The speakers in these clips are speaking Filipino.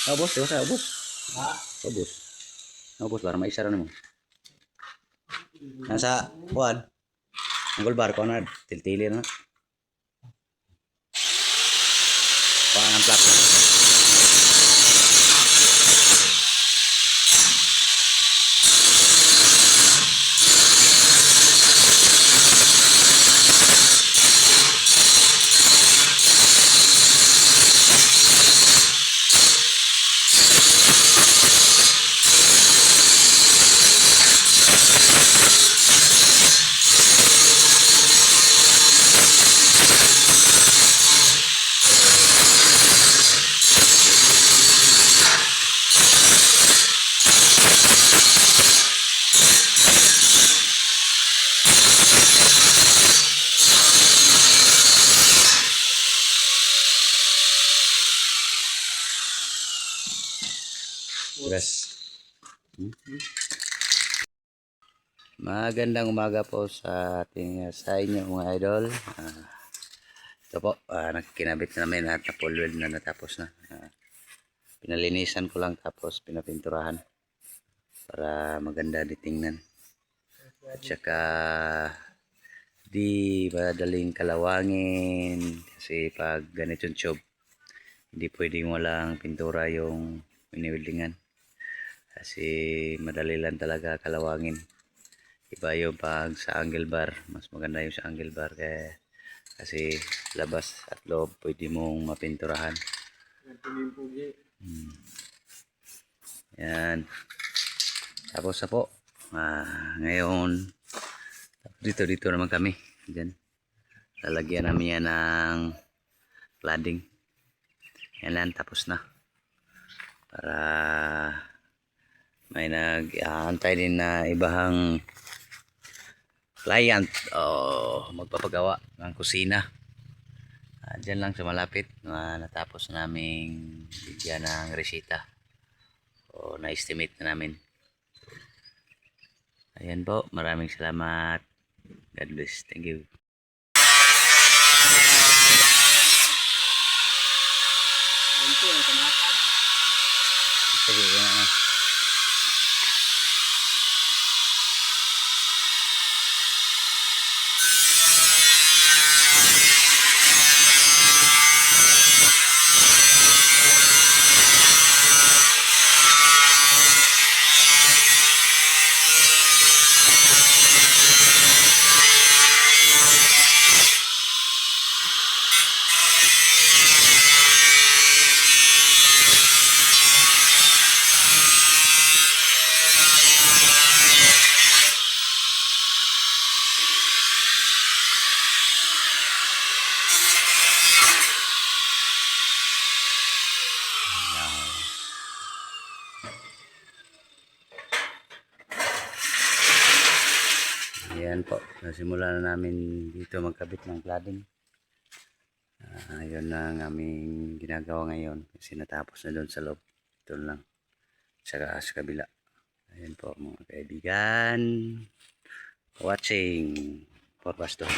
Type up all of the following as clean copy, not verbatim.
Ubos, di ba sa ubos? Ha? Ubos. Ubos para may isa rin mo. Nasa, kuhan. Ang gulbar ko na, tiltili na. Kuhan ang plak. Yes. Magandang umaga po sa ating sa inyo mga idol. Ito po, kinabit na namin lahat na full weld na natapos na. Pinalinisan ko lang tapos pinapinturahan para maganda di tingnan. At saka di madaling kalawangin kasi pag ganitong job hindi pwedeng walang pintura yung miniwildingan kasi madali lang talaga kalawangin. Iba yung pag sa angle bar, mas maganda yung sa angle bar kasi labas at loob pwede mong mapinturahan. Yan. Tapos na po. Ngayon dito naman kami. Diyan. Lalagyan namin yan ng cladding. Yan lang, tapos na. Para may nag-aantay din na ibahang client o magpapagawa ng kusina. Diyan lang sa malapit natapos naming bigyan ng resita o na-estimate na namin. Ayan po, maraming salamat. God bless. Thank you. Ito ang kamakan. Sige, yan. Ayan po, nasimula na namin dito magkabit ng cladding. Yun na ang aming ginagawa ngayon kasi natapos na doon sa loob. Ito lang sa kabila. Ayan po mga kaibigan, watching for Pastor.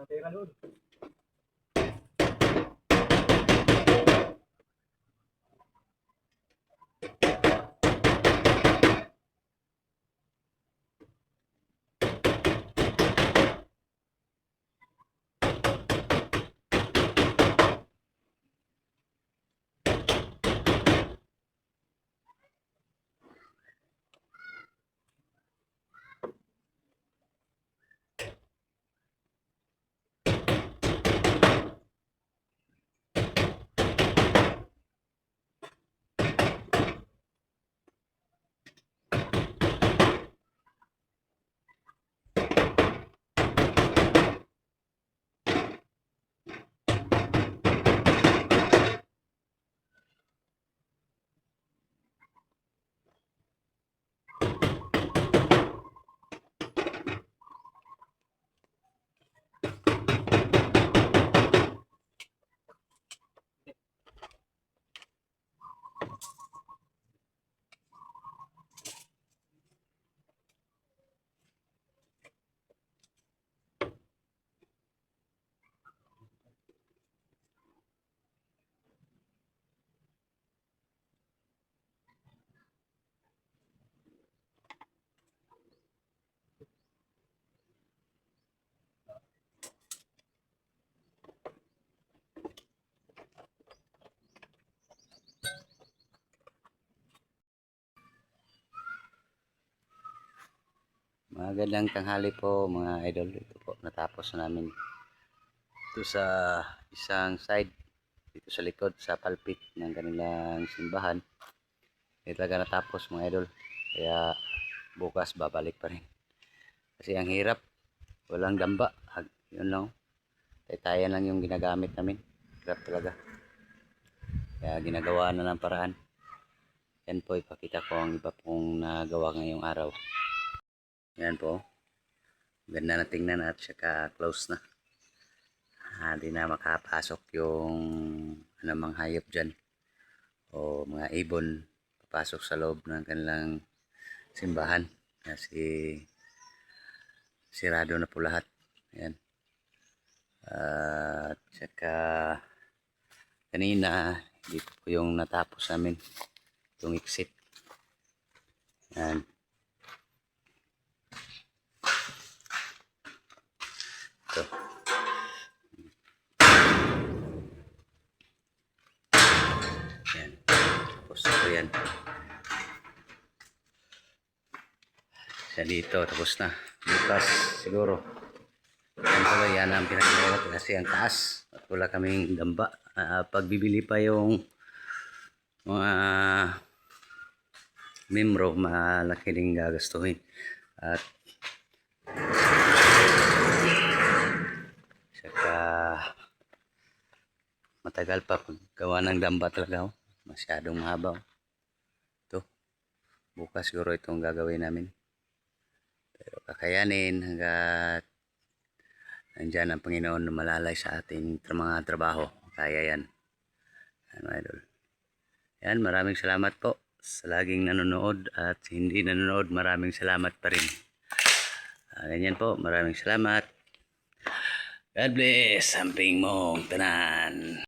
Tira doon. Magandang tanghali po mga idol. Ito po, natapos na namin ito sa isang side dito sa likod sa palpit ng kanilang simbahan. Ito talaga natapos mga idol, kaya bukas babalik pa rin kasi ang hirap, walang damba, yun lang, taytayan lang yung ginagamit namin. Hirap talaga, kaya ginagawa na ng paraan. Yan po, ipakita ko ang iba pong nagawa ngayong araw. Yan po, ganda na tingnan at saka close na. Di na makapasok yung anumang hayop dyan o mga ibon papasok sa loob ng kanilang simbahan kasi sirado na po lahat. Ayan. At saka kanina dito po yung natapos namin, yung exit. Ayan. Ito. Ayan. Tapos ito yan. Siya dito, tapos na. Bukas siguro. Yan pala, yan ang pinag-iwat kasi ang taas. At wala kaming damba. Pagbibili pa yung mga membro, malaki din gagastuhin. At matagal pa paggawa ng damba talaga. Oh. Masyadong mahaba. Oh. Ito. Bukas siguro itong gagawin namin. Pero kakayanin hanggat nandyan ang Panginoon na malalay sa ating mga trabaho. Kaya yan. Ano, idol. Yan, maraming salamat po sa laging nanonood at hindi nanonood. Maraming salamat pa rin. Ganyan po, maraming salamat. God bless, samping mong tanan.